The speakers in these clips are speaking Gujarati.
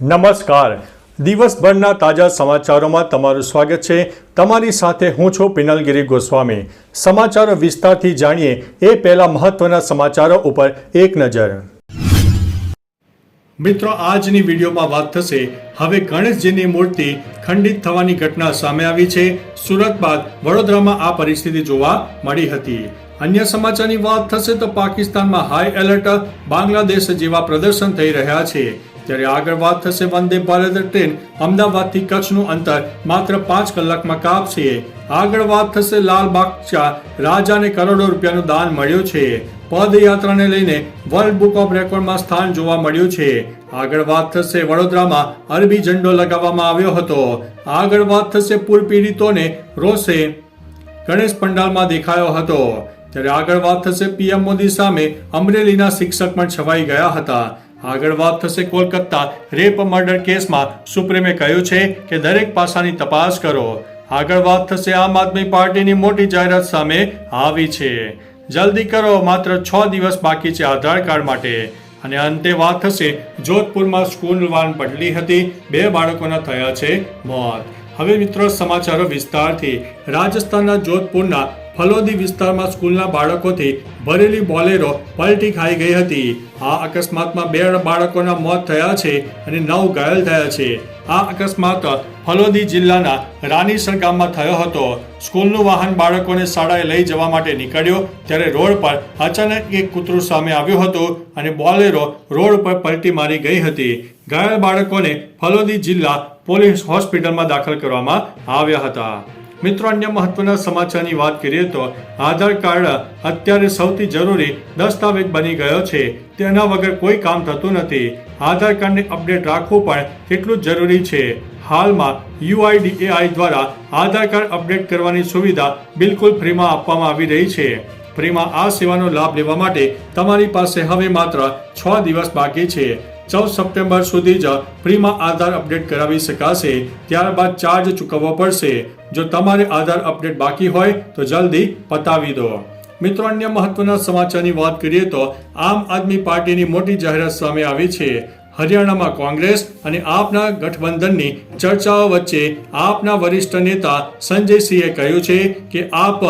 નમસ્કાર. દિવસભરના તાજા સમાચારોમાં તમારું સ્વાગત છે. તમારી સાથે હું છું પિનલગીરી ગોસ્વામી. સમાચારો વિસ્તારથી જાણીએ એ પહેલા મહત્વના સમાચારો ઉપર એક નજર. મિત્રો, આજની વિડીયોમાં વાત થશે હવે ગણેશજીની મૂર્તિ ખંડિત થવાની ઘટના સામે આવી છે. સુરત બાદ વડોદરામાં આ પરિસ્થિતિ જોવા મળી હતી. અન્ય સમાચારની વાત થશે તો પાકિસ્તાનમાં હાઈ એલર્ટ, બાંગ્લાદેશ જેવા પ્રદર્શન થઈ રહ્યા છે. ત્યારે આગળ વાત થશે વંદે ભારત ટ્રેન અમદાવાદથી કચ્છનું અંતર માત્ર 5 કલાકમાં કાપશે. આગળ વાત થશે લાલબાગચા રાજાને કરોડો રૂપિયાનું દાન મળ્યું છે. પદયાત્રાને લઈને વર્લ્ડ બુક ઓફ રેકોર્ડમાં સ્થાન જોવા મળ્યું છે. આગળ વાત થશે વડોદરામાં અરબી ઝંડો લગાવવામાં આવ્યો હતો. આગળ વાત થશે પૂર પીડિતોને રોષે ગણેશ પંડાલમાં દેખાયો હતો. ત્યારે આગળ વાત થશે પીએમ મોદી સામે અમરેલીના શિક્ષક પણ છવાઈ ગયા હતા. આગળ વાત થશે કોલકાતા રેપ મર્ડર કેસમાં સુપ્રીમે કહ્યું છે કે દરેક પાસાની તપાસ કરો. આગળ વાત થશે આમ આદમી પાર્ટીની મોટી જાહેરાત સામે આવી છે. જલ્દી કરો, માત્ર 6 દિવસ બાકી છે આધાર કાર્ડ માટે. અને અંતે વાત થશે જોધપુરમાં સ્કૂલ વાન પલટી હતી, 2 બાળકોના થયા છે મોત. હવે મિત્રો સમાચારો વિસ્તારથી. રાજસ્થાનના જોધપુરના ફલોદી વિસ્તારમાં સ્કૂલના બાળકોથી ભરેલી બોલેરો પલટી ખાઈ ગઈ હતી. આ અકસ્માતમાં 2 બાળકોના મોત થયા છે અને 9 ઘાયલ થયા છે. આ અકસ્માત ફલોદી જિલ્લાના રાનીસર ગામમાં થયો હતો. સ્કૂલનું વાહન બાળકોને શાળાએ લઈ જવા માટે નીકળ્યો ત્યારે રોડ પર અચાનક એક કૂતરું સામે આવ્યું હતું અને બોલેરો રોડ પર પલટી મારી ગઈ હતી. ઘાયલ બાળકોને ફલોદી જિલ્લા પોલીસ હોસ્પિટલમાં દાખલ કરવામાં આવ્યા હતા. મિત્રો, અન્ય મહત્વના સમાચારની વાત કરીએ તો આધાર કાર્ડ અત્યારે સૌથી જરૂરી દસ્તાવેજ બની ગયો છે. તેના વગર કોઈ કામ થતું નથી. આધાર કાર્ડને અપડેટ રાખવું પણ એટલું જ જરૂરી છે. હાલમાં UIDAI દ્વારા આધાર કાર્ડ અપડેટ કરવાની સુવિધા બિલકુલ ફ્રીમાં આપવામાં આવી રહી છે. ફ્રીમાં આ સેવાનો લાભ લેવા માટે તમારી પાસે હવે માત્ર 6 દિવસ બાકી છે. 14 સપ્ટેમ્બર સુધી જ ફ્રીમાં આધાર અપડેટ કરાવી શકાશે. ત્યારબાદ ચાર્જ ચૂકવવો પડશે. જો તમારે આધાર અપડેટ બાકી હોય તો જલ્દી પતાવી દો. મિત્રો, અન્ય મહત્વના સમાચારની વાત કરીએ તો આમ આદમી પાર્ટીની મોટી જાહેરાત સામે આવી છે. હરિયાણામાં કોંગ્રેસ અને આપના ગઠબંધનની ચર્ચાઓ વચ્ચે આપના વરિષ્ઠ નેતા સંજય સિંહે કહ્યું છે કે આપ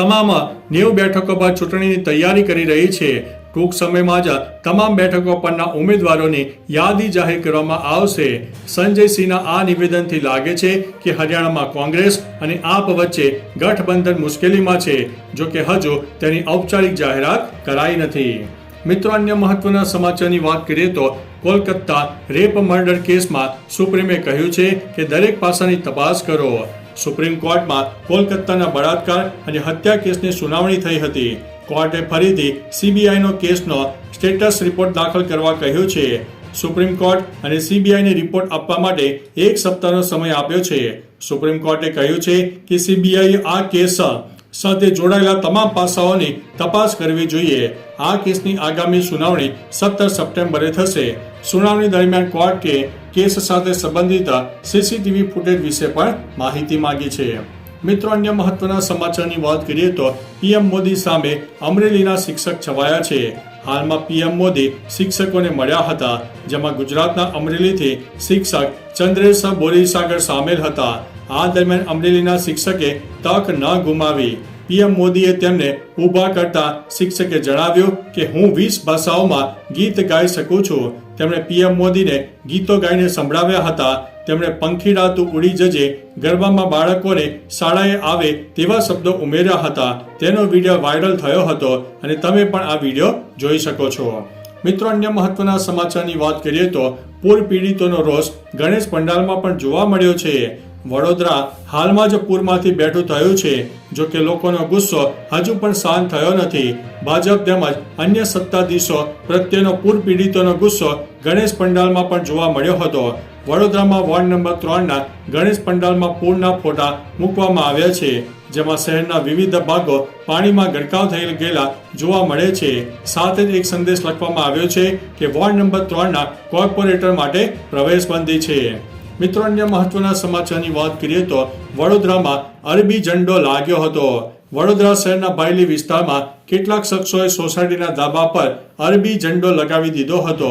તમામ 90 બેઠકો પર ચૂંટણીની તૈયારી કરી રહી છે. ટૂંક સમયમાં જ તમામ બેઠકો પરના ઉમેદવારોની યાદી જાહેર કરવામાં આવશે. સંજય સિંહના આ નિવેદનથી લાગે છે કે હરિયાણામાં કોંગ્રેસ અને આપ વચ્ચે ગઠબંધન મુશ્કેલીમાં છે. જો કે હજુ તેની ઔપચારિક જાહેરાત કરાઈ નથી. મિત્રો, અન્ય મહત્વના સમાચારની વાત કરીએ તો કોલકાતા રેપ મર્ડર કેસમાં સુપ્રીમે કહ્યું છે કે દરેક પાસાની તપાસ કરો. સુપ્રીમ કોર્ટમાં કોલકાતાના બળાત્કાર અને હત્યા કેસની સુનાવણી થઈ હતી. કોર્ટે ફરીથી CBIનો કેસનો સ્ટેટસ રિપોર્ટ દાખલ કરવા કહ્યું છે. સુપ્રીમ કોર્ટ અને CBIને રિપોર્ટ આપવા માટે 1 સપ્તાહનો સમય આપ્યો છે. સુપ્રીમ કોર્ટે કહ્યું છે કે CBI આ કેસ સાથે જોડાયેલા તમામ પાસાઓની તપાસ કરવી જોઈએ. આ કેસની આગામી સુનાવણી 17 સપ્ટેમ્બરે થશે. સુનાવણી દરમિયાન કોર્ટે કેસ સાથે સંબંધિત CCTV ફૂટેજ વિશે પણ માહિતી માંગી છે. મિત્રો, અન્ય મહત્વના સમાચારની વાત કરીએ તો પીએમ મોદી સામે અમરેલીના શિક્ષક છવાયા છે. હાલમાં પીએમ મોદી શિક્ષકોને મળ્યા હતા, જેમાં ગુજરાતના અમરેલીથી શિક્ષક ચંદ્રેશ બોરીસાગર સામેલ હતા. આ દરમિયાન અમરેલીના શિક્ષકે તક ન ગુમાવી. પીએમ મોદીએ તેમને ઊભા કરતા શિક્ષકે જણાવ્યું કે હું 20 ભાષાઓમાં ગીત ગાઈ શકું છું. તેમણે પીએમ મોદીને ગીતો ગાઈને સંભળાવ્યા હતા. તેમણે પંખીડા તું ઉડી જજે, ગરબામાં બાળકોને શાળાએ આવે તેવા શબ્દો ઉમેર્યા હતા. તેનો વિડીયો વાયરલ થયો હતો અને તમે પણ આ વિડીયો જોઈ શકો છો. મિત્રો, અન્ય મહત્વના સમાચારની વાત કરીએ તો પૂર પીડિતોનો રોષ ગણેશ પંડાલમાં પણ જોવા મળ્યો છે. વડોદરા હાલમાં જ પૂરમાંથી બેઠું થયું છે. જો કે લોકોનો ગુસ્સો હજુ પણ શાંત થયો નથી. ભાજપ તેમજ અન્ય સત્તાધીશો પ્રત્યેનો પૂર પીડિતોનો ગુસ્સો ગણેશ પંડાલમાં પણ જોવા મળ્યો હતો. વડોદરામાં વોર્ડ નંબર 3ના ગણેશ પંડાલમાં પૂરના ફોટા મૂકવામાં આવ્યા છે, જેમાં શહેરના વિવિધ ભાગો પાણીમાં ગરકાવ થઈ ગયેલા જોવા મળે છે. સાથે જ એક સંદેશ લખવામાં આવ્યો છે કે વોર્ડ નંબર 3ના કોર્પોરેટર માટે પ્રવેશબંધી છે. મિત્રો, અન્ય મહત્વના સમાચારની વાત કરીએ તો વડોદરામાં અરબી ઝંડો લાગ્યો હતો. વડોદરા શહેરના બાયલી વિસ્તારમાં કેટલાક શખ્સોએ સોસાયટીના ધાબા પર અરબી ઝંડો લગાવી દીધો હતો.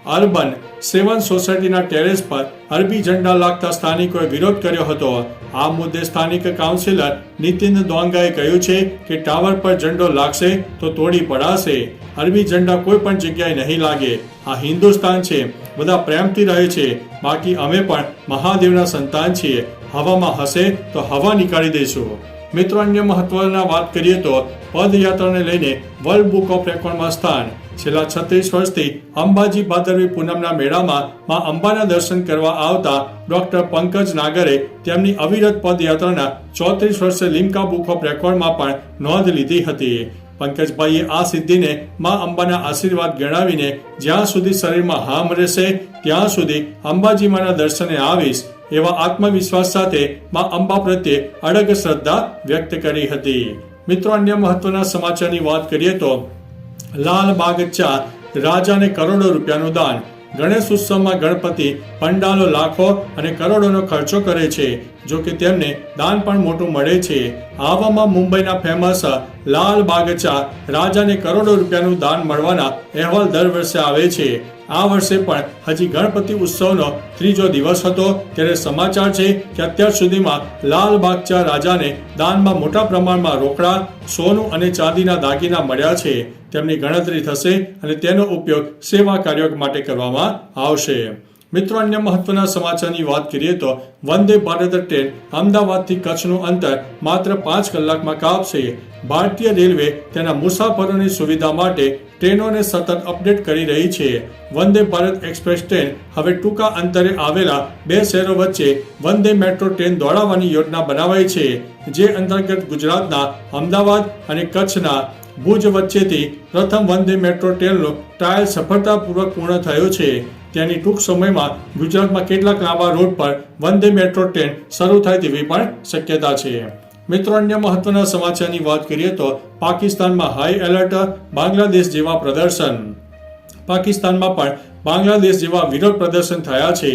અર્બન 7 સોસાયટીના ટેરેસ પર અરબી ઝંડા લાગતા સ્થાનિકોએ વિરોધ કર્યો હતો. આ મુદ્દે સ્થાનિક કાઉન્સિલર નીતિન દોંગાએ કહ્યું છે કે ટાવર પર ઝંડો લાગશે તો તોડી પડાશે. અરબી ઝંડા કોઈ પણ જગ્યાએ નહીં લાગે. આ હિન્દુસ્તાન છે, બધા પ્રેમથી રહે છે. બાકી અમે પણ મહાદેવના સંતાન છીએ. હવામાં હશે તો હવા નીકાળી દઈશું. મિત્રો, અન્ય મહત્વના વાત કરીએ તો પદયાત્રાને લઈને વર્લ્ડ બુક ઓફ રેકોર્ડમાં સ્થાન. છેલ્લા 36 વર્ષથી અંબાજી ભાદરવી પૂનમના મેળામાં માં અંબાના દર્શન કરવા આવતા ડોક્ટર પંકજ નાગરે તેમની અવિરત પદયાત્રાના 34 વર્ષે લિમ્કા બુક ઓફ રેકોર્ડમાં પણ નોંધ લીધી હતી. પંકજભાઈએ આ સિદ્ધિને માં અંબાના આશીર્વાદ ગણાવીને જ્યાં સુધી શરીરમાં હામ રહેશે ત્યાં સુધી અંબાજીમાના દર્શને આવીશ એવા આત્મવિશ્વાસ સાથે માં અંબા પ્રત્યે અડગ શ્રદ્ધા વ્યક્ત કરી હતી. મિત્રો, અન્ય મહત્વના સમાચારની વાત કરીએ તો લાલબાગ ચા રાજાને કરોડો રૂપિયાનું દાન. ગણેશ ઉત્સવમાં ગણપતિ પંડાલો લાખો અને કરોડોનો ખર્ચો કરે છે. જો કે તેમને દાન પણ મોટું મળે છે. આવામાં મુંબઈના ફેમસ લાલબાગ ચા રાજાને કરોડો રૂપિયાનું દાન મળવાના અહેવાલ દર વર્ષે આવે છે. આ વર્ષે પણ હજી ગણપતિ ઉત્સવનો 3જો દિવસ હતો ત્યારે સમાચાર છે કે અત્યાર સુધીમાં લાલબાગ ચા રાજાને દાનમાં મોટા પ્રમાણમાં રોકડા, સોનું અને ચાંદીના દાગીના મળ્યા છે. તેમની ગણતરી થશે અને તેનો ઉપયોગ સેવા કાર્યો માટે કરવામાં આવશે. મિત્રો, અન્ય મહત્વના સમાચારની વાત કરીએ તો વંદે ભારત ટ્રેન અમદાવાદથી કચ્છનું અંતર માત્ર 5 કલાકમાં કાપશે. ભારતીય રેલવે તેના મુસાફરોની સુવિધા માટે ટ્રેનોને સતત અપડેટ કરી રહી છે. વંદે ભારત એક્સપ્રેસ ટ્રેન હવે ટૂંકા અંતરે આવેલા 2 શહેરો વચ્ચે વંદે મેટ્રો ટ્રેન દોડાવવાની યોજના બનાવાઈ છે, જે અંતર્ગત ગુજરાતના અમદાવાદ અને કચ્છના ભુજ વચ્ચેથી પ્રથમ વંદે મેટ્રો ટ્રેનનો ટ્રાયલ સફળતાપૂર્વક પૂર્ણ થયો છે. તેની ટૂંક સમયમાં ગુજરાતમાં કેટલાક લાંબા રૂટ પર વંદે મેટ્રો ટ્રેન શરૂ થાય તેવી પણ શક્યતા છે. મિત્રો, અન્ય મહત્વના સમાચારની વાત કરીએ તો પાકિસ્તાનમાં હાઈ એલર્ટ, બાંગ્લાદેશ જેવા પ્રદર્શન. પાકિસ્તાનમાં પણ બાંગ્લાદેશ જેવા વિરોધ પ્રદર્શન થયા છે.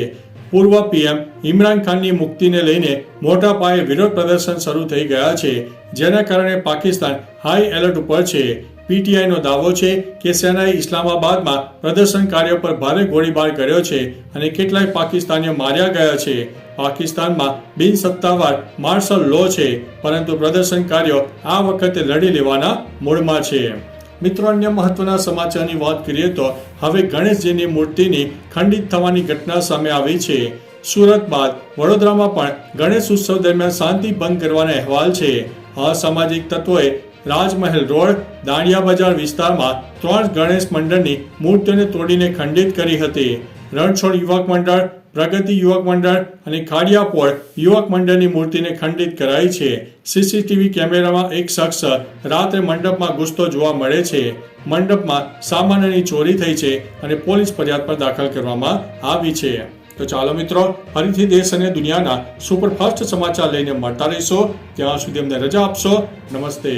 પૂર્વ પીએમ ઇમરાન ખાનની મુક્તિને લઈને મોટા પાયે વિરોધ પ્રદર્શન શરૂ થઈ ગયા છે, જેના કારણે પાકિસ્તાન હાઈ એલર્ટ ઉપર છે. પીટીઆઈનો દાવો છે કે સેનાએ ઇસ્લામાબાદમાં પ્રદર્શનકારીઓ પર ભારે ગોળીબાર કર્યો છે અને કેટલાય પાકિસ્તાનીઓ માર્યા ગયા છે. પાકિસ્તાનમાં બિનસત્તાવાર માર્શલ લો છે, પરંતુ પ્રદર્શનકારીઓ આ વખતે લડી લેવાના મૂડમાં છે. મિત્રો, અન્ય મહત્વના સમાચારની વાત કરીએ તો હવે ગણેશજીની મૂર્તિની ખંડિત થવાની ઘટના સામે આવી છે. સુરત બાદ વડોદરામાં પણ ગણેશ ઉત્સવ દરમિયાન શાંતિ ભંગ કરવાના અહેવાલ છે. અસામાજિક તત્વોએ રાજમહેલ રોડ, દાંડિયા બજાર વિસ્તારમાં 3 ગણેશ મંડળની મૂર્તિઓને તોડીને ખંડિત કરી હતી. રણછોડ યુવક મંડળ, પ્રગતિ યુવક મંડળ અને ખાડિયાપોળ યુવક મંડળની મૂર્તિને ખંડિત કરાઈ છે. સીસીટીવી કેમેરામાં એક શખ્સ રાત્રે મંડપમાં ઘૂસતો જોવા મળે છે. મંડપમાં સામાનની ચોરી થઈ છે અને પોલીસ ફરિયાદ પર દાખલ કરવામાં આવી છે. તો ચાલો મિત્રો, ફરીથી દેશ અને દુનિયાના સુપરફાસ્ટ સમાચાર લઈને મળતા રહીશો. ત્યાં સુધી અમને રજા આપશો. નમસ્તે.